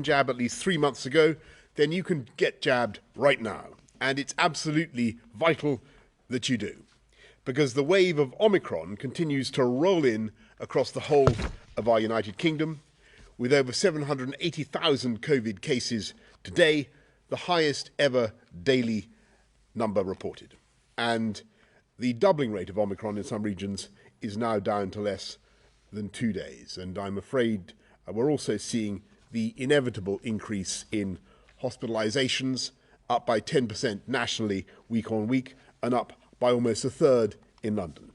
jab at least 3 months ago, then you can get jabbed right now. And it's absolutely vital that you do, because the wave of Omicron continues to roll in across the whole of our United Kingdom, with over 780,000 COVID cases today, the highest ever daily number reported. And the doubling rate of Omicron in some regions is now down to less than 2 days. And I'm afraid we're also seeing the inevitable increase in hospitalisations, up by 10% nationally week on week, and up by almost a third in London.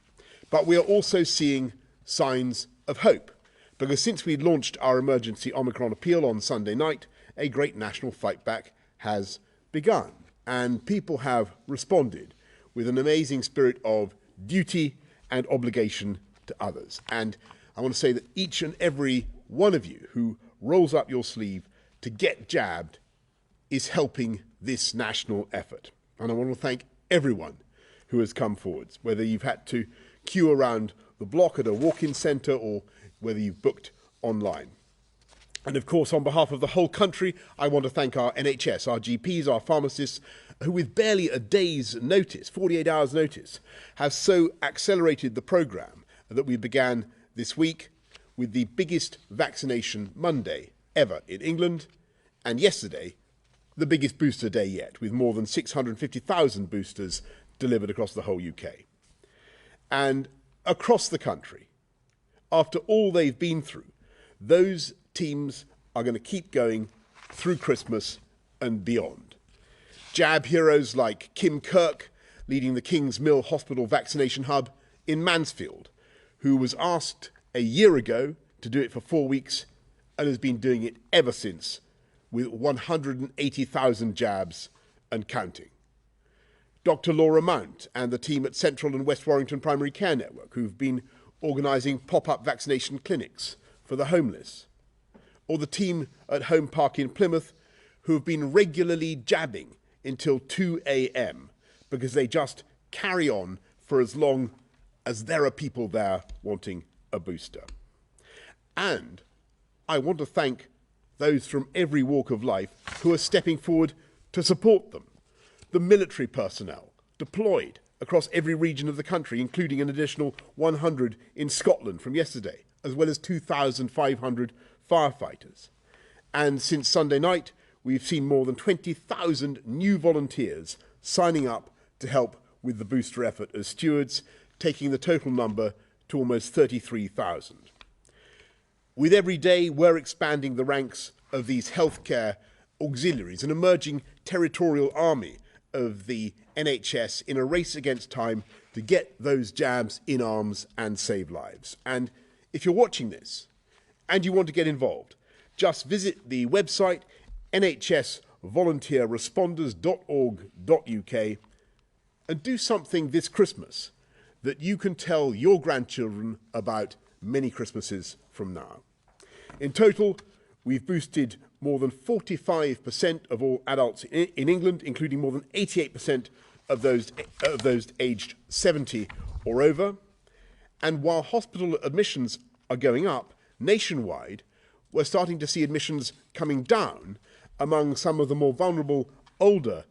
But we are also seeing signs of hope, because since we launched our emergency Omicron appeal on Sunday night, a great national fight back has begun. And people have responded with an amazing spirit of duty and obligation to others. And I want to say that each and every one of you who rolls up your sleeve to get jabbed is helping this national effort. And I want to thank everyone who has come forwards, whether you've had to queue around the block at a walk-in centre or whether you've booked online. And of course, on behalf of the whole country, I want to thank our NHS, our GPs, our pharmacists, who with barely a day's notice, 48 hours notice, have so accelerated the programme that we began this week with the biggest vaccination Monday ever in England, and yesterday, the biggest booster day yet, with more than 650,000 boosters delivered across the whole UK. And across the country, after all they've been through, those teams are going to keep going through Christmas and beyond. Jab heroes like Kim Kirk, leading the King's Mill Hospital vaccination hub in Mansfield, who was asked a year ago to do it for 4 weeks and has been doing it ever since, with 180,000 jabs and counting. Dr. Laura Mount and the team at Central and West Warrington Primary Care Network, who've been organising pop-up vaccination clinics for the homeless. Or the team at Home Park in Plymouth, who have been regularly jabbing until 2 a.m. because they just carry on for as long as there are people there wanting a booster. And I want to thank those from every walk of life who are stepping forward to support them. The military personnel deployed across every region of the country, including an additional 100 in Scotland from yesterday, as well as 2,500 firefighters. And since Sunday night, we've seen more than 20,000 new volunteers signing up to help with the booster effort as stewards, taking the total number to almost 33,000. With every day, we're expanding the ranks of these healthcare auxiliaries, an emerging territorial army of the NHS in a race against time to get those jabs in arms and save lives. And if you're watching this and you want to get involved, just visit the website nhsvolunteerresponders.org.uk and do something this Christmas that you can tell your grandchildren about many Christmases from now. In total, we've boosted more than 45% of all adults in England, including more than 88% of those aged 70 or over. And while hospital admissions are going up nationwide, we're starting to see admissions coming down among some of the more vulnerable older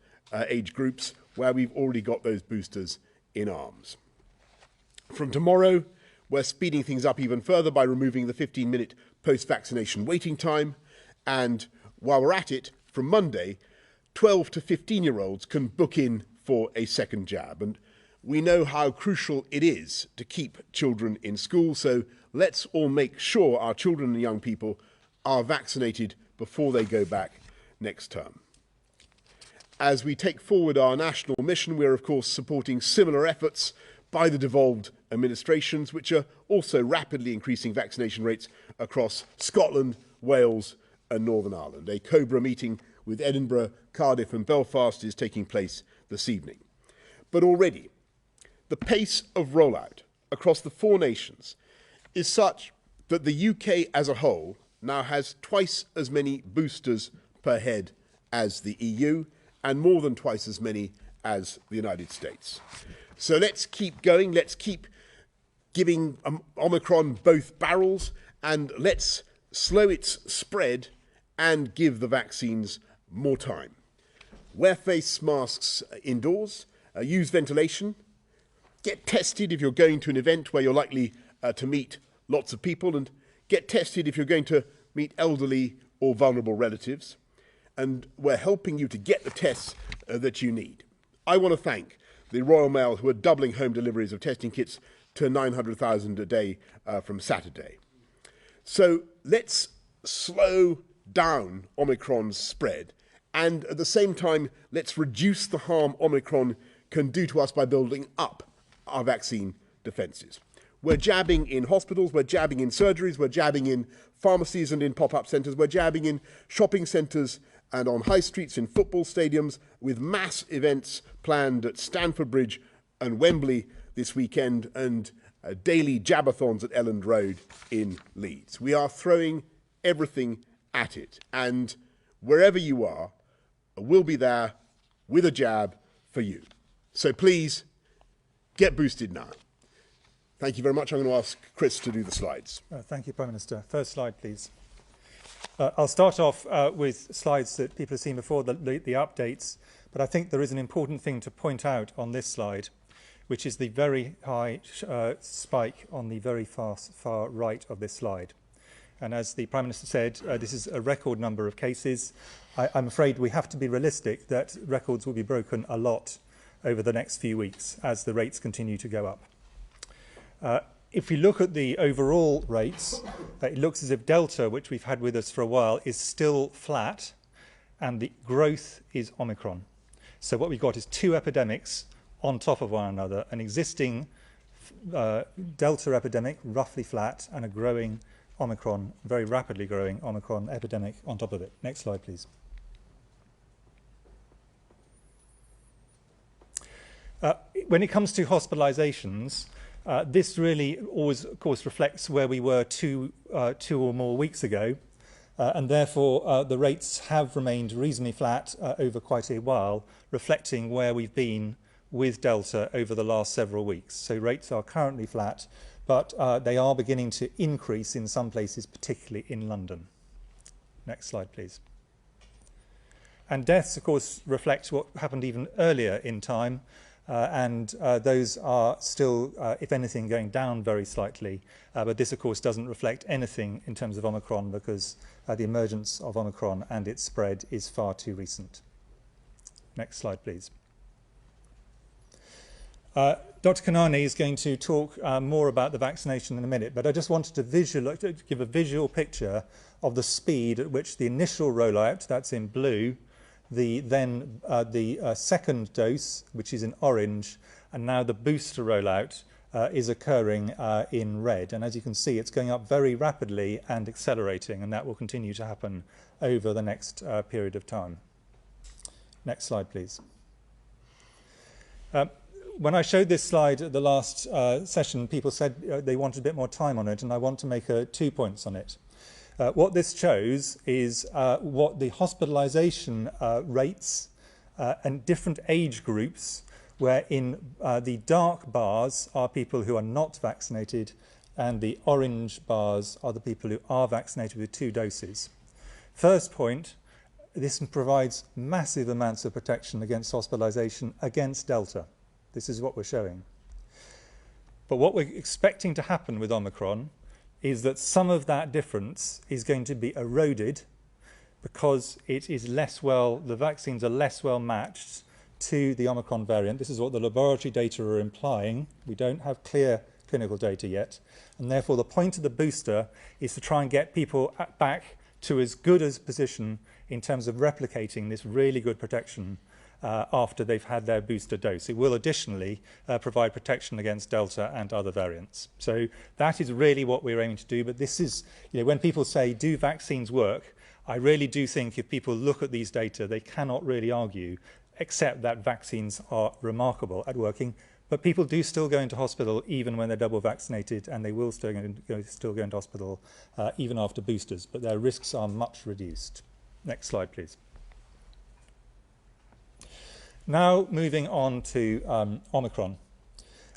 age groups where we've already got those boosters in arms. From tomorrow, we're speeding things up even further by removing the 15-minute post-vaccination waiting time. And while we're at it, from Monday, 12 to 15-year-olds can book in for a second jab. And we know how crucial it is to keep children in school, so let's all make sure our children and young people are vaccinated before they go back next term. As we take forward our national mission, we're of course supporting similar efforts by the devolved administrations, which are also rapidly increasing vaccination rates across Scotland, Wales and Northern Ireland. A COBRA meeting with Edinburgh, Cardiff and Belfast is taking place this evening. But already, the pace of rollout across the 4 nations is such that the UK as a whole now has twice as many boosters per head as the EU and more than twice as many as the United States. So let's keep going, let's keep giving Omicron both barrels, and let's slow its spread and give the vaccines more time. Wear face masks indoors, use ventilation, get tested if you're going to an event where you're likely to meet lots of people, and get tested if you're going to meet elderly or vulnerable relatives. And we're helping you to get the tests that you need. I want to thank the Royal Mail, who are doubling home deliveries of testing kits to 900,000 a day from Saturday. So let's slow down Omicron's spread, and at the same time, let's reduce the harm Omicron can do to us by building up our vaccine defences. We're jabbing in hospitals, we're jabbing in surgeries, we're jabbing in pharmacies and in pop-up centres, we're jabbing in shopping centres and on high streets, in football stadiums, with mass events planned at Stamford Bridge and Wembley this weekend, and daily jabathons at Elland Road in Leeds. We are throwing everything at it, and wherever you are, we'll be there with a jab for you. So please, get boosted now. Thank you very much. I'm going to ask Chris to do the slides. Thank you, Prime Minister. First slide, please. I'll start off with slides that people have seen before, the updates, but I think there is an important thing to point out on this slide, which is the very high spike on the very far right of this slide. And as the Prime Minister said, this is a record number of cases. I'm afraid we have to be realistic that records will be broken a lot over the next few weeks as the rates continue to go up. If we look at the overall rates, it looks as if Delta, which we've had with us for a while, is still flat, and the growth is Omicron. So what we've got is two epidemics on top of one another, an existing Delta epidemic, roughly flat, and a growing Omicron, very rapidly growing Omicron epidemic on top of it. Next slide, please. When it comes to hospitalisations, this really always, of course, reflects where we were two or more weeks ago, and therefore the rates have remained reasonably flat over quite a while, reflecting where we've been with Delta over the last several weeks. So rates are currently flat, but they are beginning to increase in some places, particularly in London. Next slide, please. And deaths, of course, reflect what happened even earlier in time. And those are still, if anything, going down very slightly. But this, of course, doesn't reflect anything in terms of Omicron because the emergence of Omicron and its spread is far too recent. Next slide, please. Dr. Kanani is going to talk more about the vaccination in a minute, but I just wanted to give a visual picture of the speed at which the initial rollout, that's in blue, the second dose, which is in orange, and now the booster rollout is occurring in red. And as you can see, it's going up very rapidly and accelerating, and that will continue to happen over the next period of time. Next slide, please. When I showed this slide at the last session, people said they wanted a bit more time on it, and I want to make 2 points on it. What this shows is what the hospitalisation rates and different age groups, where in the dark bars are people who are not vaccinated and the orange bars are the people who are vaccinated with 2 doses. First point, this provides massive amounts of protection against hospitalisation against Delta. This is what we're showing. But what we're expecting to happen with Omicron is that some of that difference is going to be eroded because it is the vaccines are less well matched to the Omicron variant. This is what the laboratory data are implying. We don't have clear clinical data yet. And therefore, the point of the booster is to try and get people back to as good a position in terms of replicating this really good protection after they've had their booster dose. It will additionally provide protection against Delta and other variants. So that is really what we're aiming to do. But this is, when people say, do vaccines work? I really do think if people look at these data, they cannot really argue, except that vaccines are remarkable at working. But people do still go into hospital even when they're double vaccinated, and they will still go into hospital even after boosters. But their risks are much reduced. Next slide, please. Now moving on to Omicron.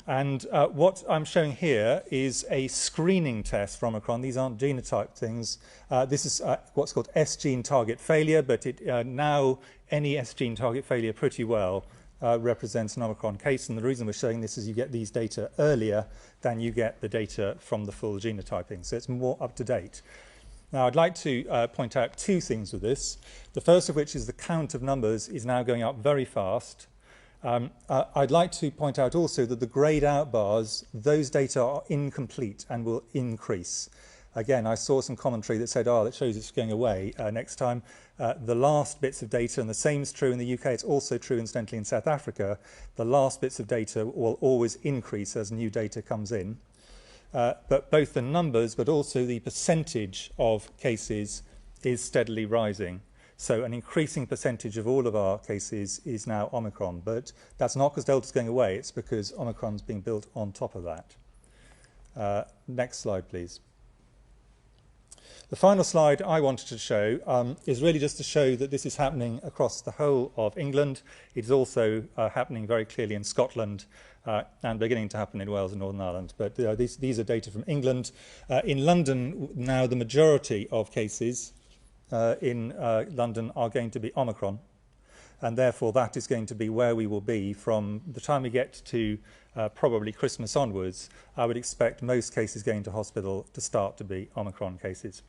And what I'm showing here is a screening test for Omicron. These aren't genotype things. This is what's called S-gene target failure, but now any S-gene target failure pretty well represents an Omicron case. And the reason we're showing this is you get these data earlier than you get the data from the full genotyping. So it's more up to date. Now, I'd like to point out two things with this. The first of which is the count of numbers is now going up very fast. I'd like to point out also that the grayed out bars, those data are incomplete and will increase. Again, I saw some commentary that said, that shows it's going away next time. The last bits of data, and the same is true in the UK, it's also true incidentally in South Africa, the last bits of data will always increase as new data comes in. But both the numbers, but also the percentage of cases is steadily rising. So an increasing percentage of all of our cases is now Omicron. But that's not because Delta's going away, it's because Omicron's being built on top of that. Next slide, please. The final slide I wanted to show is really just to show that this is happening across the whole of England. It's also happening very clearly in Scotland and beginning to happen in Wales and Northern Ireland. But these are data from England. In London, now the majority of cases in London are going to be Omicron, and therefore that is going to be where we will be from the time we get to probably Christmas onwards. I would expect most cases going to hospital to start to be Omicron cases.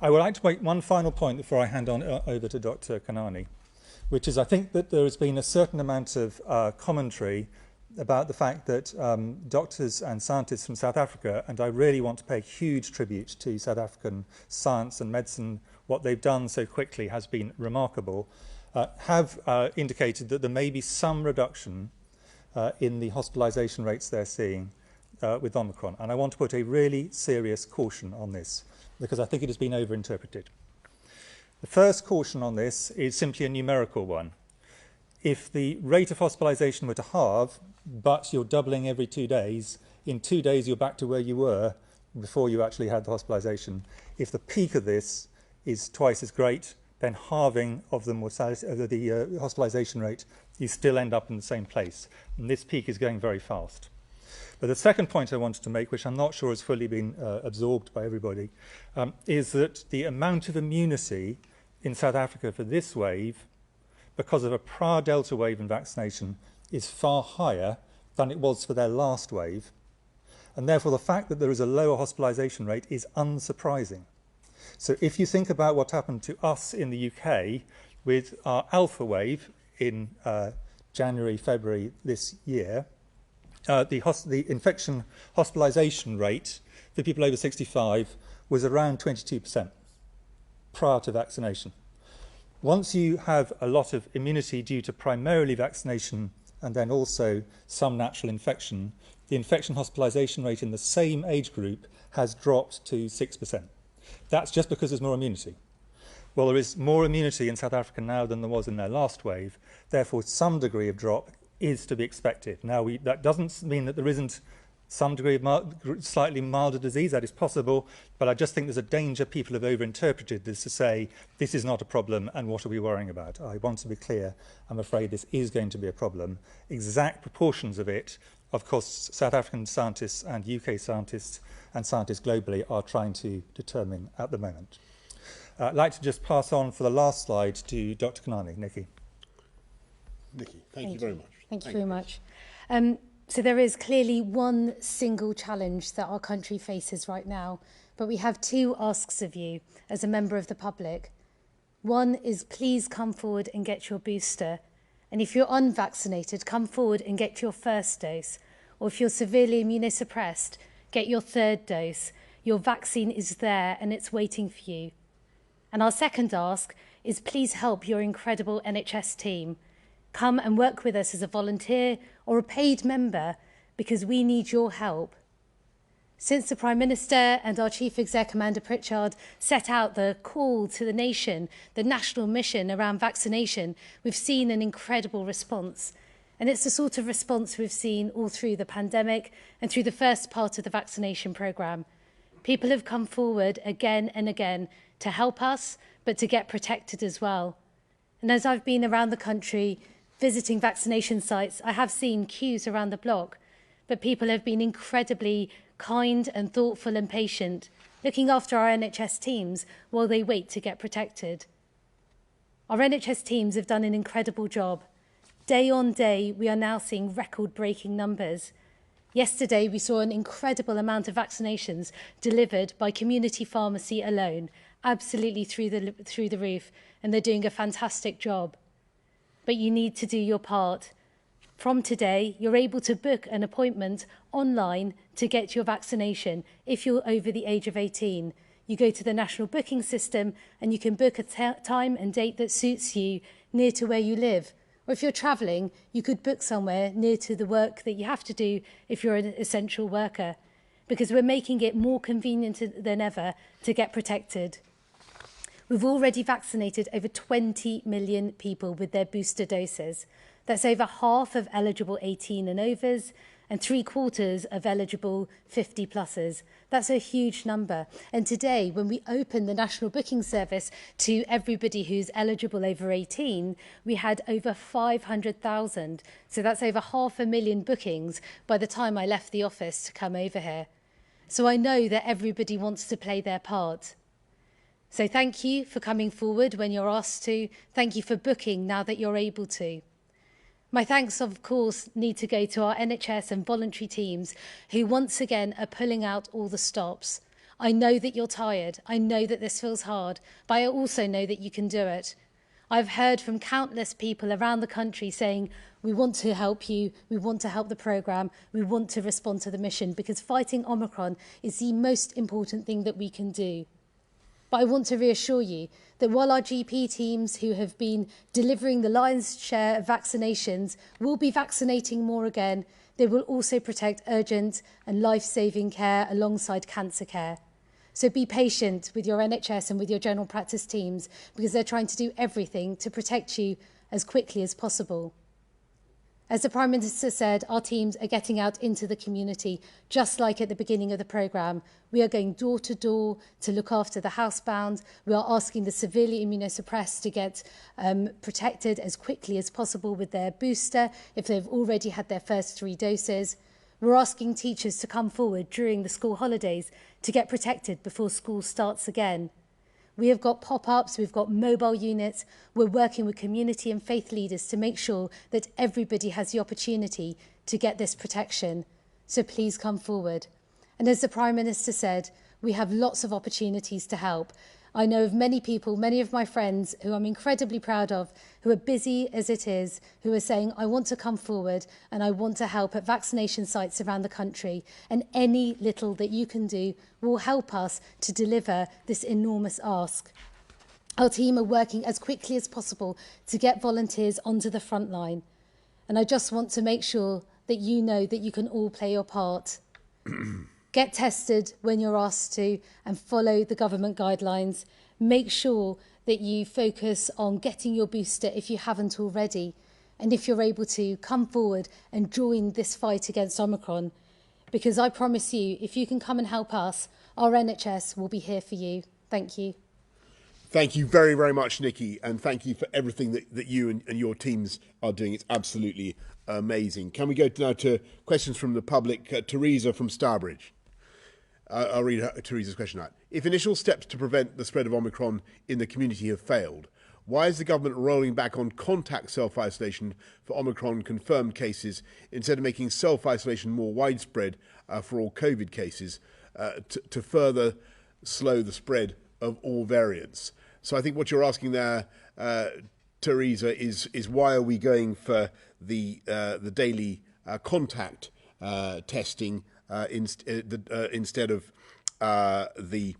I would like to make one final point before I hand on over to Dr. Kanani, which is I think that there has been a certain amount of commentary about the fact that doctors and scientists from South Africa, and I really want to pay huge tribute to South African science and medicine, what they've done so quickly has been remarkable, have indicated that there may be some reduction in the hospitalisation rates they're seeing with Omicron. And I want to put a really serious caution on this, because I think it has been overinterpreted. The first caution on this is simply a numerical one. If the rate of hospitalisation were to halve, but you're doubling every 2 days, in 2 days you're back to where you were before you actually had the hospitalisation. If the peak of this is twice as great, then halving of the mortality, the hospitalisation rate, you still end up in the same place. And this peak is going very fast. But the second point I wanted to make, which I'm not sure has fully been absorbed by everybody, is that the amount of immunity in South Africa for this wave, because of a prior Delta wave in vaccination, is far higher than it was for their last wave. And therefore, the fact that there is a lower hospitalisation rate is unsurprising. So if you think about what happened to us in the UK with our alpha wave in January, February this year, the infection hospitalisation rate for people over 65 was around 22% prior to vaccination. Once you have a lot of immunity due to primarily vaccination and then also some natural infection, the infection hospitalisation rate in the same age group has dropped to 6%. That's just because there's more immunity. Well, there is more immunity in South Africa now than there was in their last wave. Therefore, some degree of drop is to be expected. Now, that doesn't mean that there isn't some degree of slightly milder disease. That is possible, but I just think there's a danger people have overinterpreted this to say this is not a problem and what are we worrying about. I want to be clear, I'm afraid this is going to be a problem. Exact proportions of it, of course, South African scientists and UK scientists and scientists globally are trying to determine at the moment. I'd like to just pass on for the last slide to Dr. Kanani. Nikki. Nikki, thank you very much. Thank you very much. So there is clearly one single challenge that our country faces right now, but we have two asks of you as a member of the public. One is please come forward and get your booster. And if you're unvaccinated, come forward and get your first dose. Or if you're severely immunosuppressed, get your third dose. Your vaccine is there and it's waiting for you. And our second ask is please help your incredible NHS team. Come and work with us as a volunteer or a paid member because we need your help. Since the Prime Minister and our Chief Exec, Amanda Pritchard, set out the call to the nation, the national mission around vaccination, we've seen an incredible response. And it's the sort of response we've seen all through the pandemic and through the first part of the vaccination programme. People have come forward again and again to help us, but to get protected as well. And as I've been around the country visiting vaccination sites, I have seen queues around the block. but people have been incredibly kind and thoughtful and patient, looking after our NHS teams while they wait to get protected. Our NHS teams have done an incredible job. Day on day, we are now seeing record-breaking numbers. Yesterday, we saw an incredible amount of vaccinations delivered by community pharmacy alone, absolutely through the roof, and they're doing a fantastic job. But you need to do your part. From today, you're able to book an appointment online to get your vaccination if you're over the age of 18. You go to the national booking system and you can book a time and date that suits you near to where you live. Or if you're travelling, you could book somewhere near to the work that you have to do if you're an essential worker, because we're making it more convenient than ever to get protected. We've already vaccinated over 20 million people with their booster doses. That's over half of eligible 18 and overs and 3/4 of eligible 50 pluses. That's a huge number. And today, when we open the national booking service to everybody who's eligible over 18, we had over 500,000. So that's over 500,000 bookings by the time I left the office to come over here. So I know that everybody wants to play their part. So thank you for coming forward when you're asked to. Thank you for booking now that you're able to. My thanks, of course, need to go to our NHS and voluntary teams who once again are pulling out all the stops. I know that you're tired. I know that this feels hard, but I also know that you can do it. I've heard from countless people around the country saying, we want to help you, we want to help the programme, we want to respond to the mission, because fighting Omicron is the most important thing that we can do. But I want to reassure you that while our GP teams who have been delivering the lion's share of vaccinations will be vaccinating more again, they will also protect urgent and life-saving care alongside cancer care. So be patient with your NHS and with your general practice teams, because they're trying to do everything to protect you as quickly as possible. As the Prime Minister said, our teams are getting out into the community, just like at the beginning of the programme. We are going door to door to look after the housebound. We are asking the severely immunosuppressed to get protected as quickly as possible with their booster if they've already had their first 3 doses. We're asking teachers to come forward during the school holidays to get protected before school starts again. We have got pop-ups, we've got mobile units. We're working with community and faith leaders to make sure that everybody has the opportunity to get this protection. So please come forward. And as the Prime Minister said, we have lots of opportunities to help. I know of many people, many of my friends who I'm incredibly proud of, who are busy as it is, who are saying, I want to come forward and I want to help at vaccination sites around the country. And any little that you can do will help us to deliver this enormous ask. Our team are working as quickly as possible to get volunteers onto the front line. And I just want to make sure that you know that you can all play your part. Get tested when you're asked to and follow the government guidelines. Make sure that you focus on getting your booster if you haven't already. And if you're able to, come forward and join this fight against Omicron. Because I promise you, if you can come and help us, our NHS will be here for you. Thank you. Thank you very, very much, Nikki, and thank you for everything that you and your teams are doing. It's absolutely amazing. Can we go now to questions from the public? Teresa from Starbridge. I'll read Teresa's question out. If initial steps to prevent the spread of Omicron in the community have failed, why is the government rolling back on contact self-isolation for Omicron confirmed cases instead of making self-isolation more widespread for all COVID cases to further slow the spread of all variants? So I think what you're asking there, Teresa, is why are we going for the daily contact testing instead of the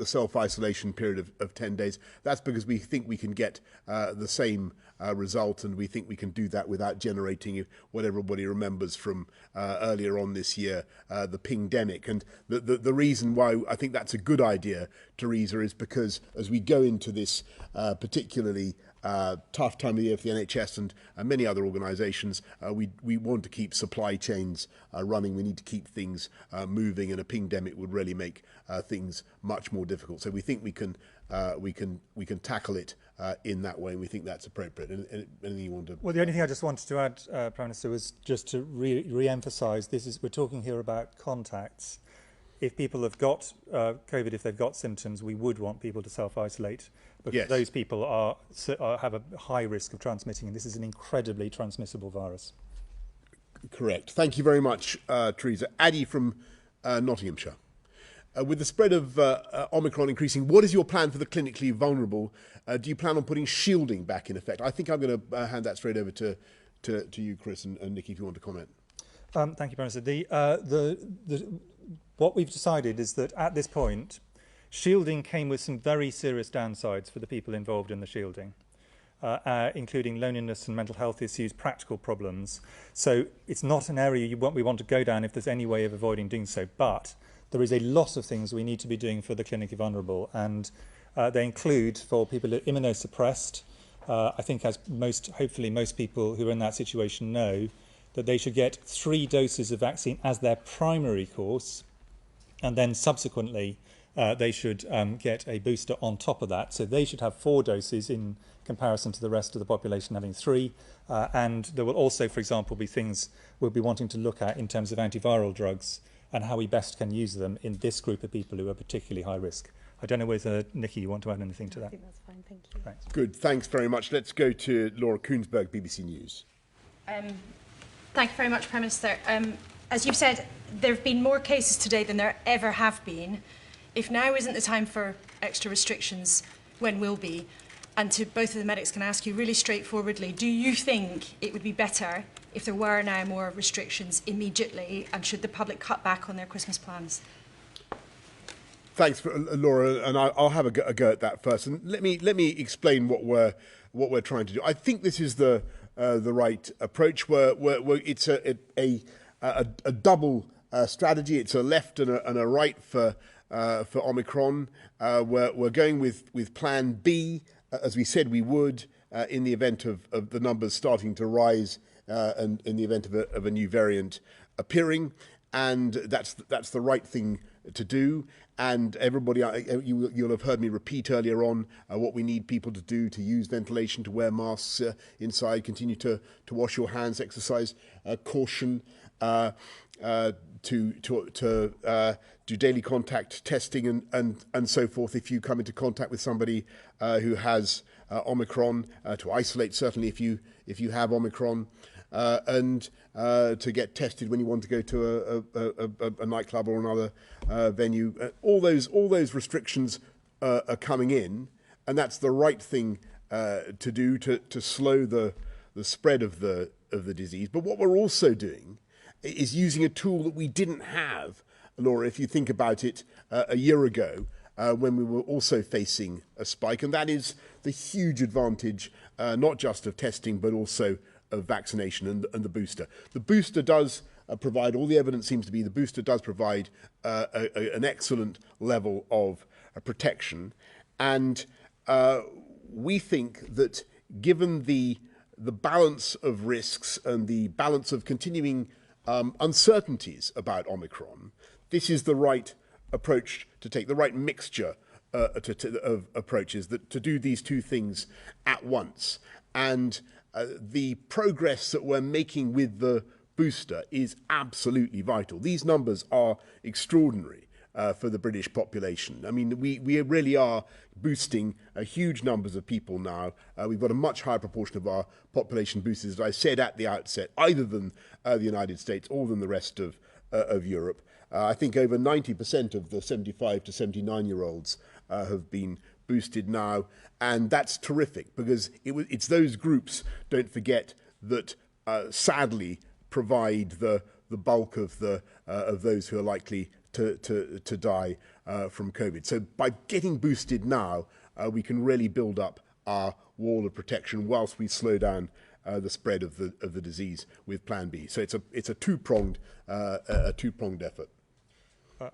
self-isolation period of 10 days? That's because we think we can get the same result, and we think we can do that without generating what everybody remembers from earlier on this year, the pingdemic. And the reason why I think that's a good idea, Teresa, is because as we go into this particularly tough time of the year for the NHS and many other organisations, we want to keep supply chains running. We need to keep things moving, and a pingdemic would really make things much more difficult. So we think we can we can tackle it in that way, and we think that's appropriate. Anything you want to? Well, the only thing I just wanted to add, Prime Minister, was just to re-emphasise we're talking here about contacts. If people have got COVID, if they've got symptoms, we would want people to self-isolate, because yes, those people have a high risk of transmitting, and this is an incredibly transmissible virus. Correct. Thank you very much, Teresa. Addy from Nottinghamshire. With the spread of Omicron increasing, what is your plan for the clinically vulnerable? Do you plan on putting shielding back in effect? I think I'm going to hand that straight over to you, Chris, and Nikki, if you want to comment. Thank you, Prime Minister. What we've decided is that at this point, shielding came with some very serious downsides for the people involved in the shielding, including loneliness and mental health issues, practical problems. So it's not an area we want to go down if there's any way of avoiding doing so. But there is a lot of things we need to be doing for the clinically vulnerable, and they include, for people who are immunosuppressed, I think hopefully most people who are in that situation know, that they should get 3 doses of vaccine as their primary course, and then subsequently they should get a booster on top of that. So they should have 4 doses in comparison to the rest of the population having 3. And there will also, for example, be things we'll be wanting to look at in terms of antiviral drugs and how we best can use them in this group of people who are particularly high risk. I don't know whether, Nikki, you want to add anything to that? I think that's fine, thank you. Thanks. Good, thanks very much. Let's go to Laura Koonsberg, BBC News. Thank you very much, Prime Minister. As you've said, there have been more cases today than there ever have been. If now isn't the time for extra restrictions, when will be? And to both of the medics, can I ask you really straightforwardly, do you think it would be better if there were now more restrictions immediately, and should the public cut back on their Christmas plans? Thanks, Laura, and I'll have a go at that first. And let me explain what we're trying to do. I think this is the right approach. It's a double strategy. It's a left and a right for Omicron. We're going with Plan B, as we said we would, in the event of the numbers starting to rise, and in the event of a new variant appearing, and that's the right thing to do. And everybody, you'll have heard me repeat earlier on what we need people to do: to use ventilation, to wear masks inside, continue to wash your hands, exercise caution, to do daily contact testing and so forth. If you come into contact with somebody who has Omicron, to isolate certainly if you have Omicron, and to get tested when you want to go to a nightclub or another venue. All those restrictions are coming in, and that's the right thing to do to slow the spread of the disease. But what we're also doing is using a tool that we didn't have, Laura, if you think about it, a year ago, when we were also facing a spike, and that is the huge advantage, not just of testing, but also of vaccination and the booster. The booster does provide, all the evidence seems to be, the booster does provide an excellent level of protection. And we think that given the balance of risks and the balance of continuing uncertainties about Omicron, this is the right approach to take, the right mixture of approaches to do these two things at once. And the progress that we're making with the booster is absolutely vital. These numbers are extraordinary for the British population. I mean, we really are boosting huge numbers of people now. We've got a much higher proportion of our population boosted, as I said at the outset, either than the United States or than the rest of Europe. I think over 90% of the 75 to 79-year-olds have been boosted now, and that's terrific, because it's those groups, don't forget, that sadly provide the bulk of those who are likely to die from COVID. So by getting boosted now, we can really build up our wall of protection whilst we slow down the spread of the disease with Plan B. So it's a two-pronged effort.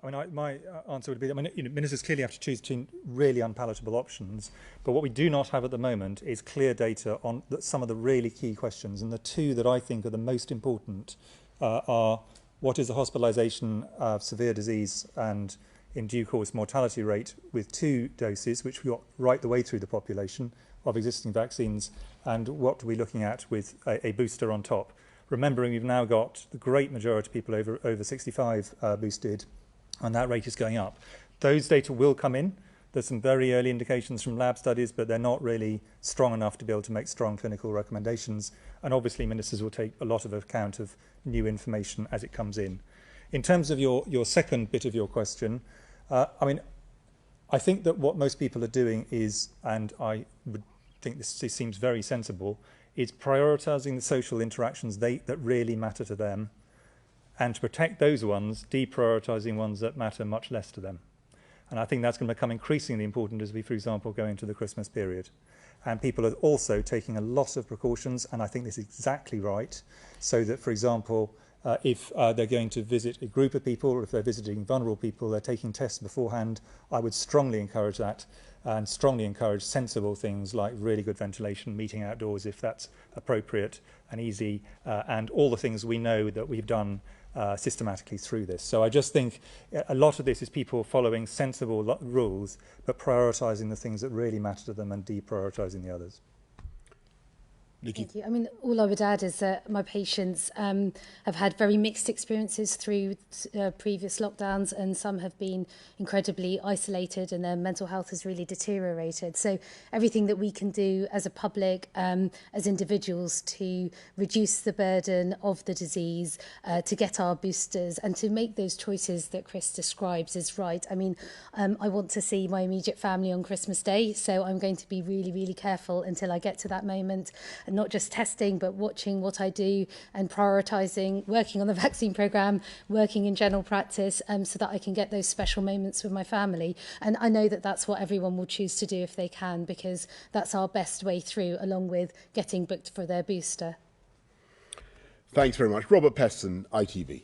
My answer would be, ministers clearly have to choose between really unpalatable options, but what we do not have at the moment is clear data on some of the really key questions, and the two that I think are the most important are what is the hospitalisation of severe disease and in due course mortality rate with 2 doses, which we got right the way through the population of existing vaccines, and what are we looking at with a booster on top. Remembering we've now got the great majority of people over 65 boosted, and that rate is going up. Those data will come in. There's some very early indications from lab studies, but they're not really strong enough to be able to make strong clinical recommendations. And obviously, ministers will take a lot of account of new information as it comes in. In terms of your second bit of your question, I think that what most people are doing is, and I would think this seems very sensible, is prioritising the social interactions that really matter to them, and to protect those ones, deprioritising ones that matter much less to them. And I think that's going to become increasingly important as we, for example, go into the Christmas period. And people are also taking a lot of precautions, and I think this is exactly right, so that, for example, if they're going to visit a group of people, or if they're visiting vulnerable people, they're taking tests beforehand. I would strongly encourage that, and strongly encourage sensible things like really good ventilation, meeting outdoors if that's appropriate and easy, and all the things we know that we've done systematically through this. So I just think a lot of this is people following sensible rules, but prioritising the things that really matter to them and deprioritising the others. Nikki. Thank you. I mean, all I would add is that my patients have had very mixed experiences through previous lockdowns, and some have been incredibly isolated and their mental health has really deteriorated. So everything that we can do as a public, as individuals, to reduce the burden of the disease, to get our boosters and to make those choices that Chris describes is right. I mean, I want to see my immediate family on Christmas Day, so I'm going to be really, really careful until I get to that moment. And not just testing, but watching what I do and prioritising, working on the vaccine programme, working in general practice, so that I can get those special moments with my family. And I know that that's what everyone will choose to do if they can, because that's our best way through, along with getting booked for their booster. Thanks very much. Robert Peston, ITV.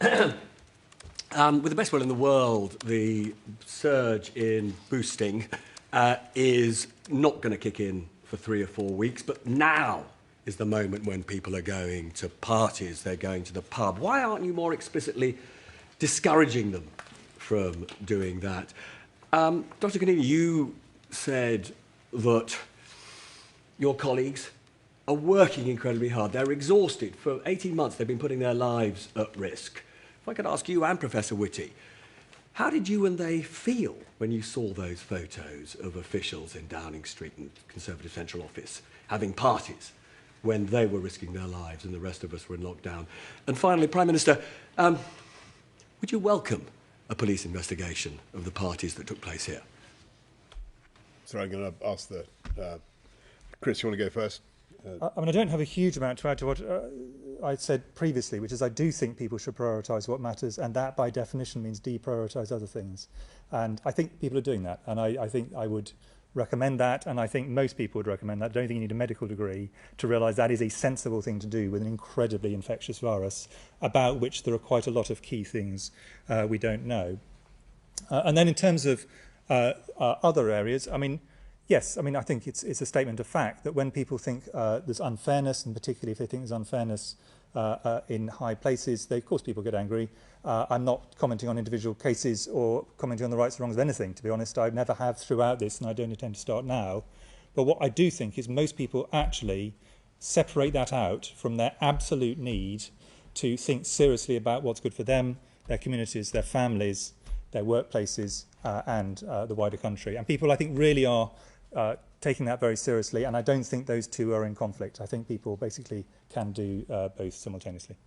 With the best will in the world, the surge in boosting is not going to kick in for 3 or 4 weeks, but now is the moment when people are going to parties, they're going to the pub. Why aren't you more explicitly discouraging them from doing that? Dr. Canini, you said that your colleagues are working incredibly hard. They're exhausted. For 18 months, they've been putting their lives at risk. If I could ask you and Professor Whitty, how did you and they feel when you saw those photos of officials in Downing Street and Conservative Central Office having parties when they were risking their lives and the rest of us were in lockdown? And finally, Prime Minister, would you welcome a police investigation of the parties that took place here? So I'm going to ask Chris, you want to go first? I mean, I don't have a huge amount to add to what I said previously, which is I do think people should prioritise what matters, and that by definition means deprioritise other things. And I think people are doing that, and I think I would recommend that, and I think most people would recommend that. I don't think you need a medical degree to realise that is a sensible thing to do with an incredibly infectious virus, about which there are quite a lot of key things we don't know. And then in terms of other areas, I mean, yes, I mean, I think it's a statement of fact that when people think there's unfairness, and particularly if they think there's unfairness in high places, of course people get angry. I'm not commenting on individual cases or commenting on the rights or wrongs of anything, to be honest. I never have throughout this, and I don't intend to start now. But what I do think is most people actually separate that out from their absolute need to think seriously about what's good for them, their communities, their families, their workplaces, and the wider country. And people, I think, really are taking that very seriously, and I don't think those two are in conflict. I think people basically can do both simultaneously.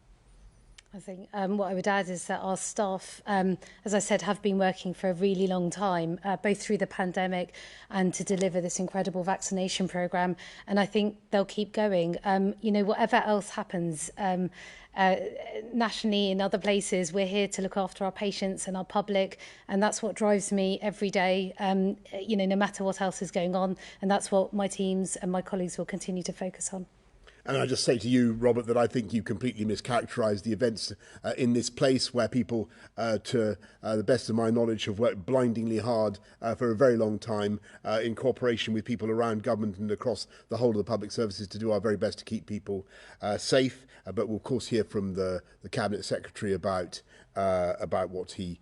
I think what I would add is that our staff, as I said, have been working for a really long time, both through the pandemic and to deliver this incredible vaccination programme. And I think they'll keep going. You know, whatever else happens nationally in other places, we're here to look after our patients and our public. And that's what drives me every day, you know, no matter what else is going on. And that's what my teams and my colleagues will continue to focus on. And I just say to you, Robert, that I think you completely mischaracterised the events in this place where people, to the best of my knowledge, have worked blindingly hard for a very long time in cooperation with people around government and across the whole of the public services to do our very best to keep people safe. But we'll, of course, hear from the Cabinet Secretary about what he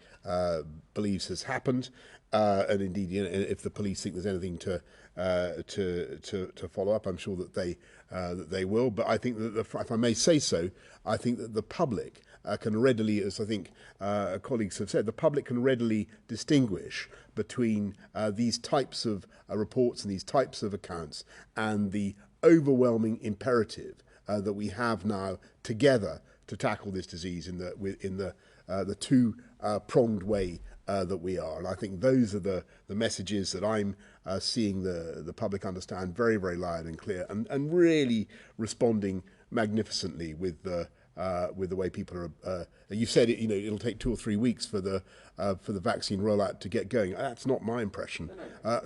believes has happened. And indeed, you know, if the police think there's anything to follow up, I'm sure that they will. But I think that, if I may say so, I think that the public can readily, as I think colleagues have said, the public can readily distinguish between these types of reports and these types of accounts and the overwhelming imperative that we have now together to tackle this disease in the two-pronged way that we are. And I think those are the messages that I'm seeing the public understand very, very loud and clear, and really responding magnificently with the way people are. You said it. You know, it'll take 2 or 3 weeks for the vaccine rollout to get going. That's not my impression.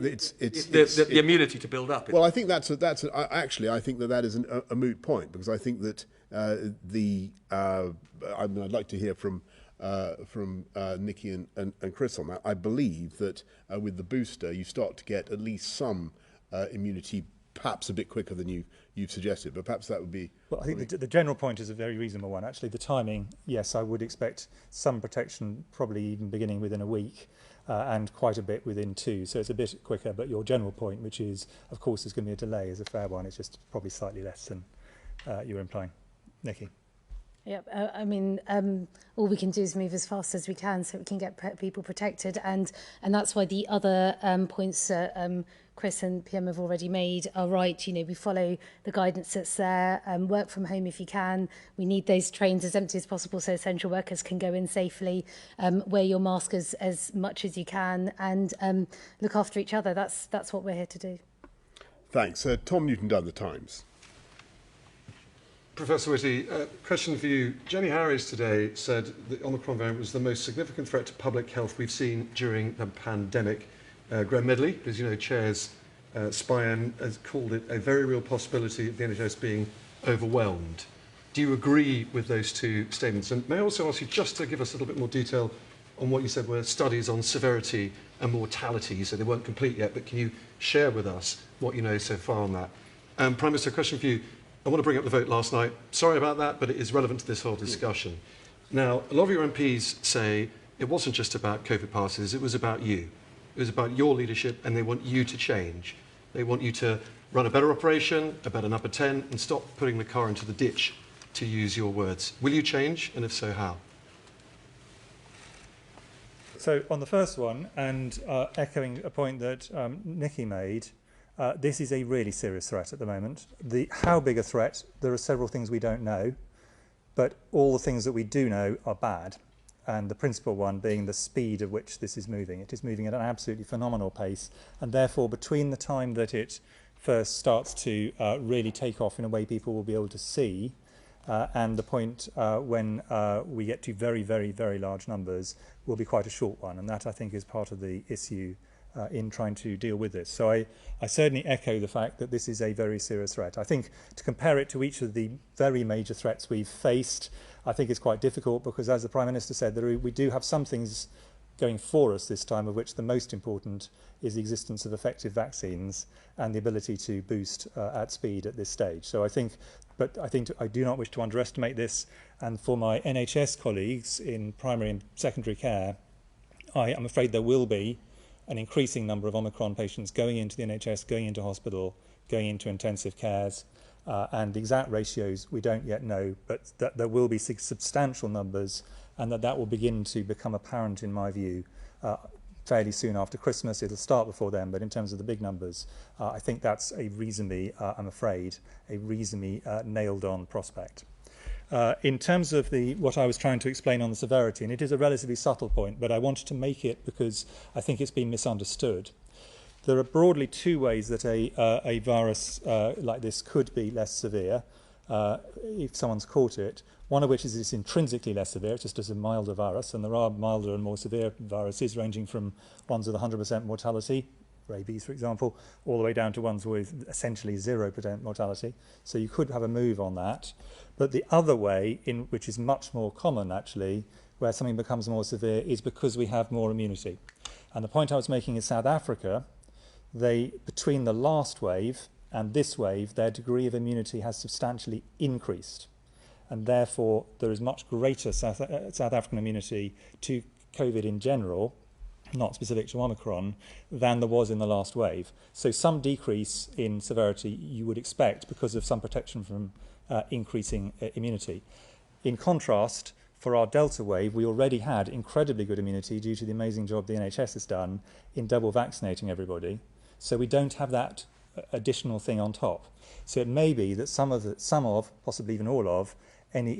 It's the immunity to build up. Well, I think actually I think that is a moot point, because I think that I'd like to hear from Nikki and Chris on that. I believe that with the booster, you start to get at least some immunity, perhaps a bit quicker than you've suggested, but perhaps that would be... Well, I think the general point is a very reasonable one. Actually, the timing, yes, I would expect some protection, probably even beginning within a week, and quite a bit within 2. So it's a bit quicker, but your general point, which is, of course, there's going to be a delay, is a fair one. It's just probably slightly less than you were implying. Nikki? Yeah, I mean, all we can do is move as fast as we can so we can get people protected, and that's why the other points Chris and PM have already made are right. You know, we follow the guidance that's there. Work from home if you can. We need those trains as empty as possible so essential workers can go in safely. Wear your mask as much as you can, and look after each other. That's what we're here to do. Thanks. Tom Newton-Dunn, The Times. Professor Whitty, question for you. Jenny Harries today said the Omicron variant was the most significant threat to public health we've seen during the pandemic. Graham Medley, as you know, chairs SPIAM, has called it a very real possibility of the NHS being overwhelmed. Do you agree with those two statements? And may I also ask you just to give us a little bit more detail on what you said were studies on severity and mortality? You said they weren't complete yet, but can you share with us what you know so far on that? Prime Minister, a question for you. I want to bring up the vote last night. Sorry about that, but it is relevant to this whole discussion. Now, a lot of your MPs say it wasn't just about COVID passes, it was about you. It was about your leadership, and they want you to change. They want you to run a better operation, a better number 10, and stop putting the car into the ditch, to use your words. Will you change, and if so, how? So on the first one, and echoing a point that Nikki made, this is a really serious threat at the moment. How big a threat, there are several things we don't know, but all the things that we do know are bad. And the principal one being the speed at which this is moving. It is moving at an absolutely phenomenal pace, and therefore between the time that it first starts to really take off in a way people will be able to see, and the point when we get to very, very, very large numbers will be quite a short one, and that I think is part of the issue in trying to deal with this. So I certainly echo the fact that this is a very serious threat. I think to compare it to each of the very major threats we've faced, I think it's quite difficult, because as the Prime Minister said, we do have some things going for us this time, of which the most important is the existence of effective vaccines and the ability to boost at speed at this stage. So I think I do not wish to underestimate this, and for my NHS colleagues in primary and secondary care, I am afraid there will be an increasing number of Omicron patients going into the NHS, going into hospital, going into intensive cares, and the exact ratios we don't yet know, but that there will be substantial numbers, and that will begin to become apparent, in my view, fairly soon after Christmas. It'll start before then, but in terms of the big numbers, I think that's a reasonably, I'm afraid, a reasonably nailed-on prospect. In terms of what I was trying to explain on the severity, and it is a relatively subtle point, but I wanted to make it because I think it's been misunderstood. There are broadly 2 ways that a virus like this could be less severe if someone's caught it. One of which is it's intrinsically less severe, it's just as a milder virus, and there are milder and more severe viruses ranging from ones with 100% mortality, rabies, for example, all the way down to ones with essentially 0% mortality. So you could have a move on that. But the other way, which is much more common actually, where something becomes more severe, is because we have more immunity. And the point I was making in South Africa, between the last wave and this wave, their degree of immunity has substantially increased. And therefore, there is much greater South African immunity to COVID in general, not specific to Omicron, than there was in the last wave. So some decrease in severity you would expect because of some protection from increasing immunity. In contrast, for our Delta wave, we already had incredibly good immunity due to the amazing job the NHS has done in double vaccinating everybody. So we don't have that additional thing on top. So it may be that some of, possibly even all of, any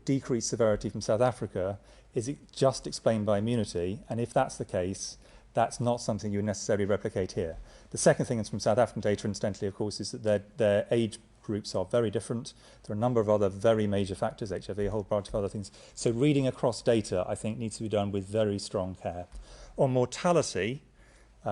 decreased severity from South Africa is just explained by immunity, and if that's the case, that's not something you would necessarily replicate here. The second thing is from South African data, incidentally, of course, is that their age groups are very different. There are a number of other very major factors, HIV, a whole bunch of other things. So reading across data, I think, needs to be done with very strong care. On mortality,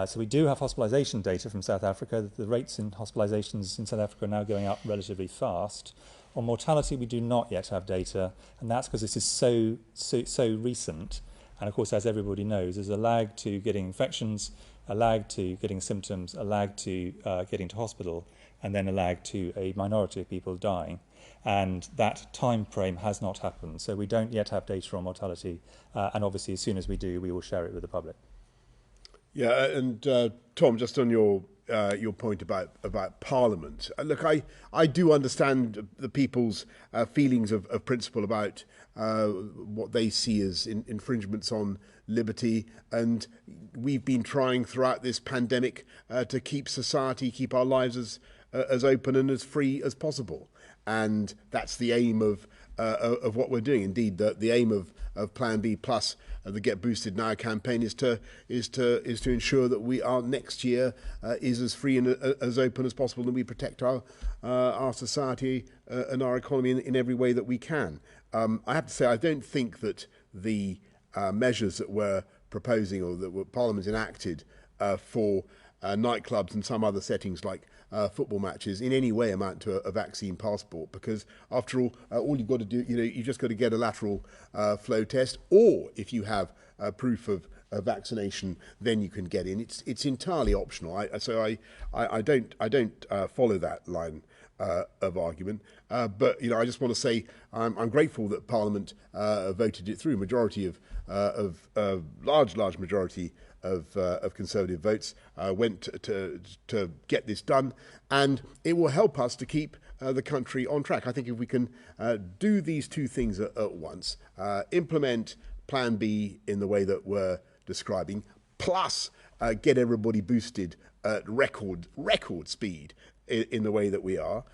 so we do have hospitalisation data from South Africa. The rates in hospitalisations in South Africa are now going up relatively fast. On mortality, we do not yet have data, and that's because this is so recent. And of course, as everybody knows, there's a lag to getting infections, a lag to getting symptoms, a lag to getting to hospital, and then a lag to a minority of people dying. And that time frame has not happened. So we don't yet have data on mortality, and obviously as soon as we do, we will share it with the public. Yeah, and Tom, just on your point about Parliament. Look, I do understand the people's feelings of principle about what they see as infringements on liberty, and we've been trying throughout this pandemic to keep society, keep our lives as open and as free as possible, and that's the aim of what we're doing. Indeed, the aim of Plan B plus the Get Boosted Now campaign is to ensure that our next year is as free and as open as possible, and we protect our society and our economy in every way that we can. I have to say, I don't think that the measures that we're proposing or that Parliament enacted for nightclubs and some other settings like football matches in any way amount to a vaccine passport, because after all you've got to do, you've just got to get a lateral flow test, or if you have proof of vaccination, then you can get in. It's entirely optional. I don't follow that line of argument, but I just want to say I'm grateful that Parliament voted it through. Large majority of Conservative votes went to get this done, and it will help us to keep the country on track. I think if we can do these two things at once, implement Plan B in the way that we're describing, plus get everybody boosted at record speed in the way that we are,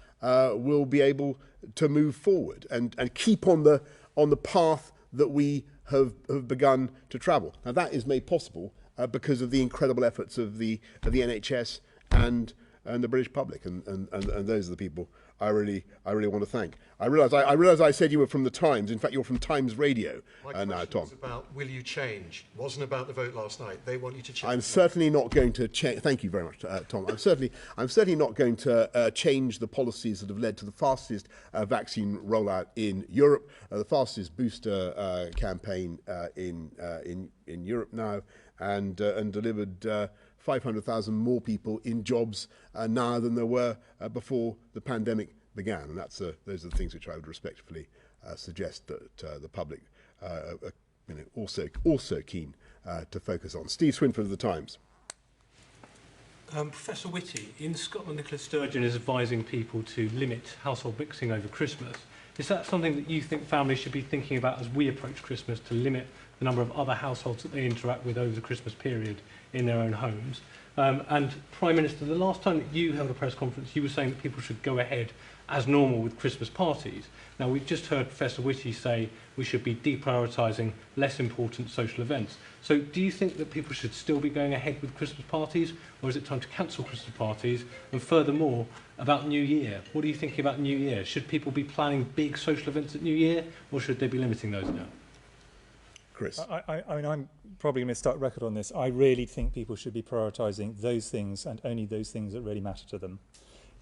we'll be able to move forward and keep on the path that we have begun to travel. Now that is made possible because of the incredible efforts of the NHS and the British public, and those are the people I really want to thank. I realise I said you were from the Times. In fact, you're from Times Radio now, Tom. Was about will you change? It wasn't about the vote last night. They want you to change. I'm certainly not going to change. Thank you very much, Tom. I'm certainly not going to change the policies that have led to the fastest vaccine rollout in Europe, the fastest booster campaign in Europe now, and delivered 500,000 more people in jobs now than there were before the pandemic began. And those are the things which I would respectfully suggest that the public are also keen to focus on. Steve Swinford of the Times. Professor Whitty, in Scotland, Nicola Sturgeon is advising people to limit household mixing over Christmas. Is that something that you think families should be thinking about as we approach Christmas, to limit the number of other households that they interact with over the Christmas period in their own homes? And Prime Minister, the last time that you held a press conference, you were saying that people should go ahead as normal with Christmas parties. Now, we've just heard Professor Whitty say we should be deprioritising less important social events. So do you think that people should still be going ahead with Christmas parties, or is it time to cancel Christmas parties? And furthermore, about New Year, what are you thinking about New Year? Should people be planning big social events at New Year, or should they be limiting those now? Chris. I mean, I'm probably going to start record on this. I really think people should be prioritising those things and only those things that really matter to them,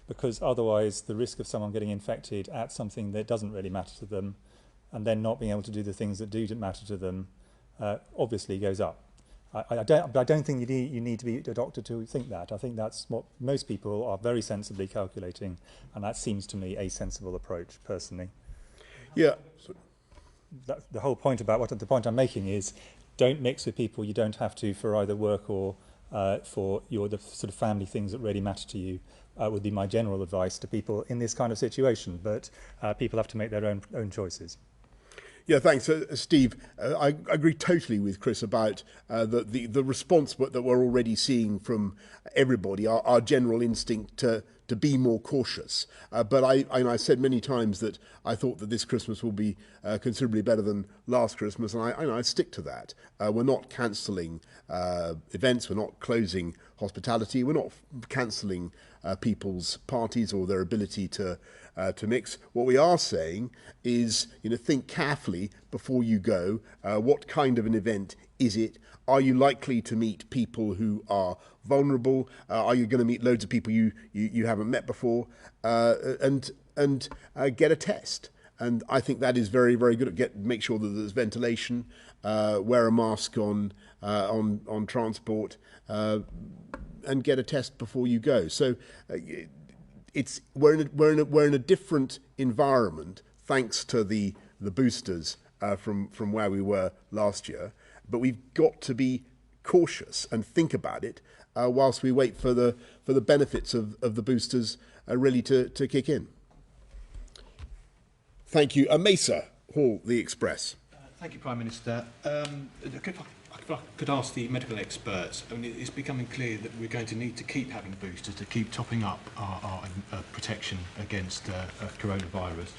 because otherwise the risk of someone getting infected at something that doesn't really matter to them and then not being able to do the things that do matter to them obviously goes up. I don't think you need to be a doctor to think that. I think that's what most people are very sensibly calculating, and that seems to me a sensible approach, personally. Yeah. The whole point about the point I'm making is, don't mix with people you don't have to for either work or for the sort of family things that really matter to you. Would be my general advice to people in this kind of situation. But people have to make their own choices. Yeah, thanks, Steve. I agree totally with Chris about the response that we're already seeing from everybody. Our general instinct to be more cautious. But I said many times that I thought that this Christmas will be considerably better than last Christmas, and I stick to that. We're not cancelling events, we're not closing hospitality, we're not cancelling people's parties or their ability to mix. What we are saying is, think carefully before you go. What kind of an event is it? Are you likely to meet people who are vulnerable? Are you going to meet loads of people you haven't met before? And get a test. And I think that is very, very good at make sure that there's ventilation, wear a mask on transport, and get a test before you go. So we're in a different environment thanks to the boosters from where we were last year. But we've got to be cautious and think about it whilst we wait for the benefits of the boosters really to kick in. Thank you. Mesa Hall, The Express. Thank you, Prime Minister. If I could ask the medical experts, I mean, it's becoming clear that we're going to need to keep having boosters to keep topping up our protection against coronavirus.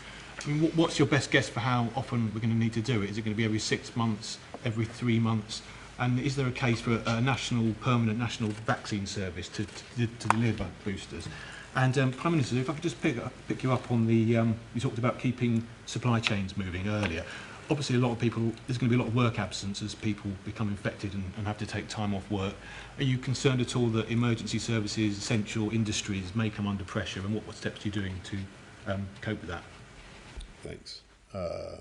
I mean, what's your best guess for how often we're going to need to do it? Is it going to be every 6 months, every 3 months? And is there a case for a permanent national vaccine service to deliver boosters? And Prime Minister, if I could just pick you up on you talked about keeping supply chains moving earlier. Obviously, there's going to be a lot of work absence as people become infected and have to take time off work. Are you concerned at all that emergency services, essential industries may come under pressure, and what steps are you doing to cope with that? Thanks. Shall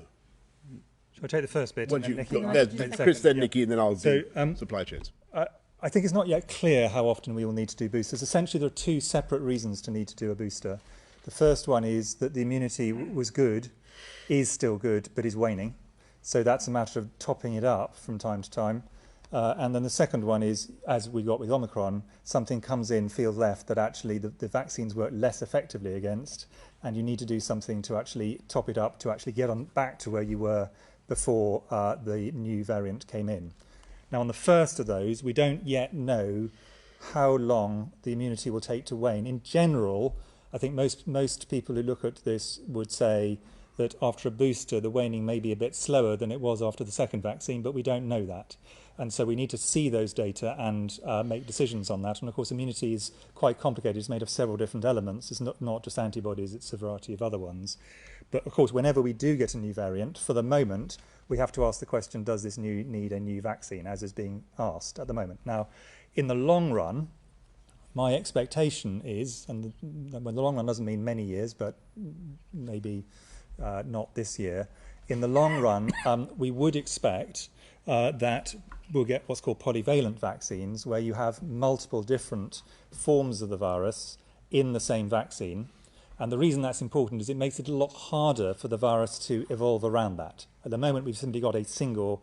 I take the first bit? Chris, then Nikki, and then I'll do supply chains. I think it's not yet clear how often we will need to do boosters. Essentially, there are two separate reasons to need to do a booster. The first one is that the immunity was good, is still good, but is waning. So that's a matter of topping it up from time to time. And then the second one is, as we got with Omicron, something comes in field left that actually the vaccines work less effectively against, and you need to do something to actually top it up to actually get on back to where you were before the new variant came in. Now, on the first of those, we don't yet know how long the immunity will take to wane. In general, I think most people who look at this would say that after a booster, the waning may be a bit slower than it was after the second vaccine, but we don't know that. And so we need to see those data and make decisions on that. And of course, immunity is quite complicated. It's made of several different elements. It's not just antibodies, it's a variety of other ones. But of course, whenever we do get a new variant, for the moment, we have to ask the question, does this need a new vaccine, as is being asked at the moment? Now, in the long run, my expectation is, and when the long run doesn't mean many years, but maybe not this year, in the long run, we would expect that we'll get what's called polyvalent vaccines, where you have multiple different forms of the virus in the same vaccine. And the reason that's important is it makes it a lot harder for the virus to evolve around that. At the moment, we've simply got a single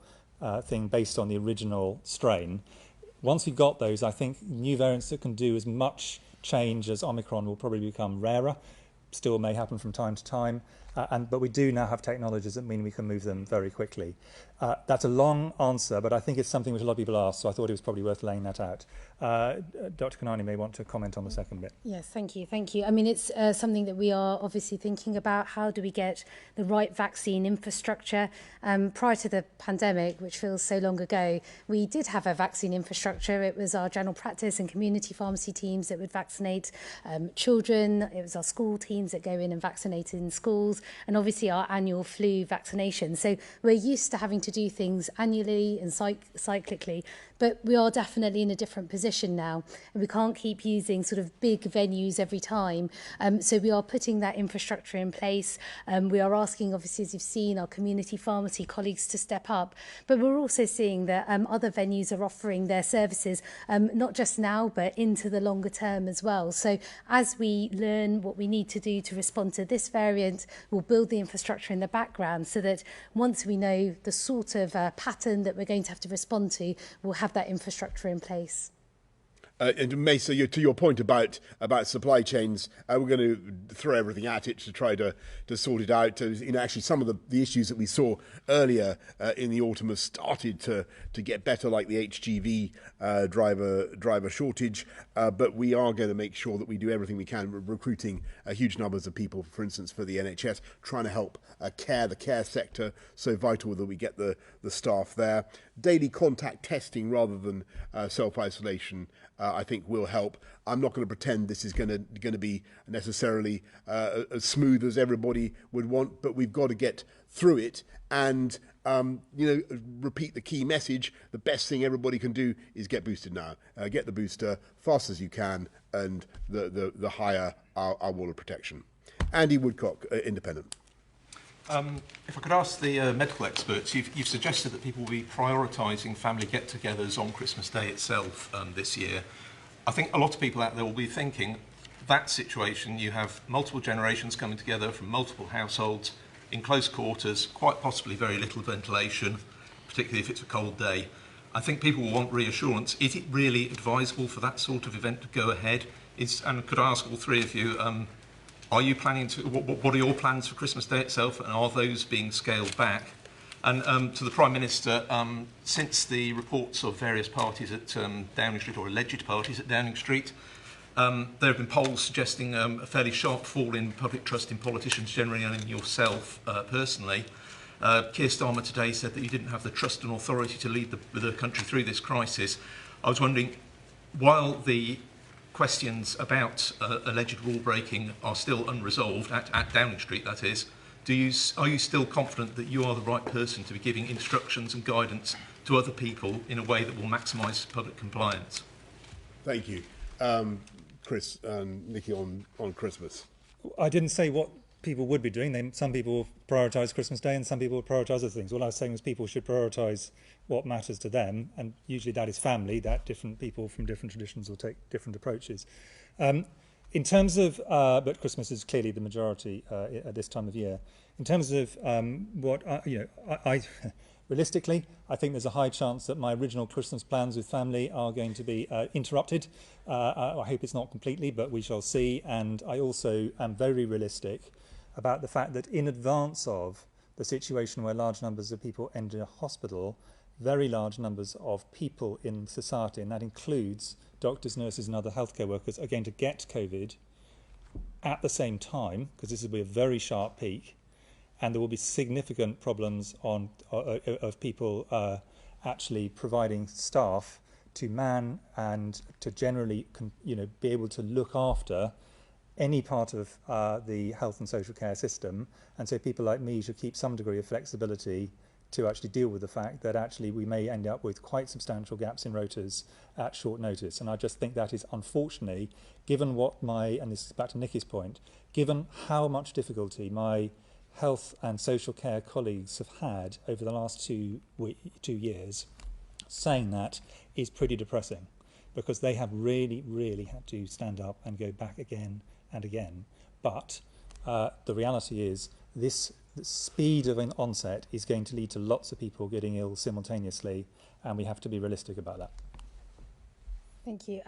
thing based on the original strain. Once we've got those, I think new variants that can do as much change as Omicron will probably become rarer. Still may happen from time to time, but we do now have technologies that mean we can move them very quickly. That's a long answer, but I think it's something which a lot of people ask, so I thought it was probably worth laying that out. Dr. Kanani may want to comment on the second bit. Yes, thank you. I mean, it's something that we are obviously thinking about. How do we get the right vaccine infrastructure? Prior to the pandemic, which feels so long ago, we did have a vaccine infrastructure. It was our general practice and community pharmacy teams that would vaccinate children. It was our school teams that go in and vaccinate in schools. schools, and obviously our annual flu vaccination. So we're used to having to do things annually and cyclically, but we are definitely in a different position now, and we can't keep using sort of big venues every time. So we are putting that infrastructure in place. We are asking, obviously, as you've seen, our community pharmacy colleagues to step up, but we're also seeing that other venues are offering their services, not just now, but into the longer term as well. So as we learn what we need to do to respond to this variant, we'll build the infrastructure in the background so that once we know the sort of pattern that we're going to have to respond to, we'll have that infrastructure in place. And Mesa, to your point about supply chains, we're going to throw everything at it to try to sort it out. Actually, some of the issues that we saw earlier in the autumn have started to get better, like the HGV driver shortage. But we are going to make sure that we do everything we can. We're recruiting huge numbers of people, for instance, for the NHS, trying to help the care sector. So vital that we get the staff there. Daily contact testing rather than self-isolation, I think will help. I'm not going to pretend this is going to be necessarily as smooth as everybody would want, but we've got to get through it and repeat the key message. The best thing everybody can do is get boosted now. Get the booster fast as you can, and the higher our wall of protection. Andy Woodcock, Independent. If I could ask the medical experts, you've suggested that people will be prioritising family get-togethers on Christmas Day itself this year. I think a lot of people out there will be thinking that situation, you have multiple generations coming together from multiple households in close quarters, quite possibly very little ventilation, particularly if it's a cold day. I think people will want reassurance. Is it really advisable for that sort of event to go ahead? And could I ask all three of you, are you planning to, what are your plans for Christmas Day itself, and are those being scaled back? And to the Prime Minister, since the reports of various parties at Downing Street, or alleged parties at Downing Street, there have been polls suggesting a fairly sharp fall in public trust in politicians generally and in yourself personally. Keir Starmer today said that you didn't have the trust and authority to lead the country through this crisis. I was wondering, while the questions about alleged rule breaking are still unresolved at Downing Street, that is, are you still confident that you are the right person to be giving instructions and guidance to other people in a way that will maximise public compliance? Thank you. Chris and Nikki on Christmas. I didn't say what people would be doing. Some people prioritise Christmas Day and some people prioritise other things. All I was saying was people should prioritise what matters to them, and usually that is family, that different people from different traditions will take different approaches. In terms of, but Christmas is clearly the majority at this time of year. In terms of realistically, I think there's a high chance that my original Christmas plans with family are going to be interrupted. I hope it's not completely, but we shall see. And I also am very realistic about the fact that in advance of the situation where large numbers of people enter hospital, very large numbers of people in society, and that includes doctors, nurses and other healthcare workers, are going to get COVID at the same time, because this will be a very sharp peak, and there will be significant problems of people actually providing staff to man and to generally be able to look after any part of the health and social care system. And so people like me should keep some degree of flexibility to actually deal with the fact that actually we may end up with quite substantial gaps in rotas at short notice. And I just think that is, unfortunately, given what and this is back to Nikki's point, given how much difficulty my health and social care colleagues have had over the last 2 years, saying that is pretty depressing, because they have really, really had to stand up and go back again and again. But the reality is this speed of an onset is going to lead to lots of people getting ill simultaneously, and we have to be realistic about that. Thank you.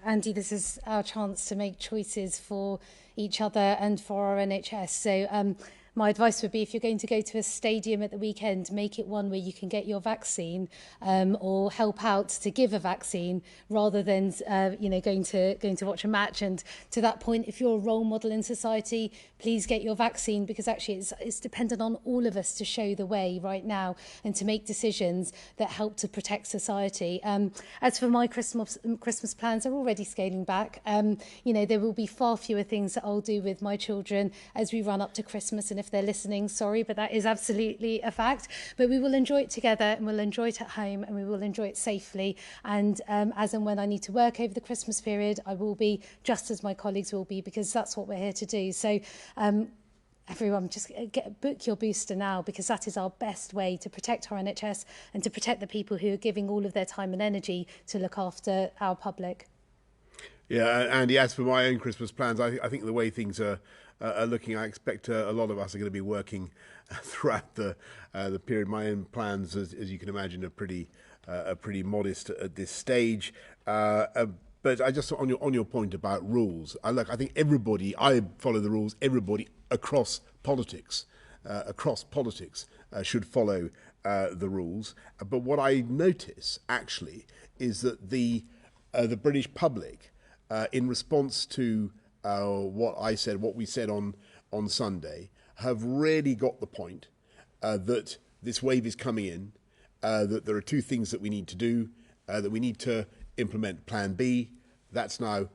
Andy, this is our chance to make choices for each other and for our NHS. So my advice would be, if you're going to go to a stadium at the weekend, make it one where you can get your vaccine, or help out to give a vaccine, rather than going to watch a match. And to that point, if you're a role model in society, please get your vaccine, because actually it's dependent on all of us to show the way right now and to make decisions that help to protect society. As for my Christmas plans, they're already scaling back. There will be far fewer things that I'll do with my children as we run up to Christmas. And if they're listening, sorry, but that is absolutely a fact. But we will enjoy it together, and we'll enjoy it at home, and we will enjoy it safely. And as and when I need to work over the Christmas period, I will be just as my colleagues will be, because that's what we're here to do. So everyone, just book your booster now, because that is our best way to protect our NHS and to protect the people who are giving all of their time and energy to look after our public. Yeah, Andy, as for my own Christmas plans, I think the way things are looking, I expect a lot of us are going to be working throughout the period. My own plans, as you can imagine, are pretty modest at this stage. But I just, on your point about rules, I think I follow the rules. Everybody across politics should follow the rules. But what I notice actually is that the British public, in response to what we said on Sunday, have really got the point that this wave is coming in, that there are two things that we need to do, that we need to implement Plan B, that's now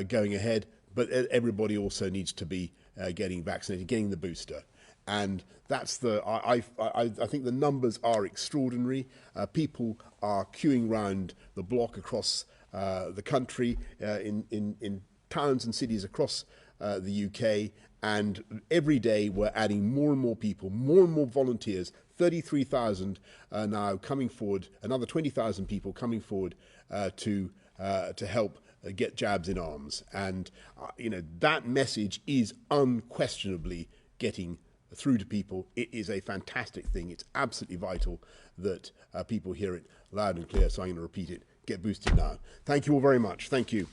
going ahead, but everybody also needs to be getting vaccinated, getting the booster. And that's I think the numbers are extraordinary. People are queuing round the block across the country, in towns and cities across the UK, and every day we're adding more and more people, more and more volunteers. 33,000 now coming forward, another 20,000 people coming forward to help get jabs in arms. And that message is unquestionably getting through to people. It is a fantastic thing. It's absolutely vital that people hear it loud and clear. So I'm going to repeat it. Get boosted now. Thank you all very much. Thank you.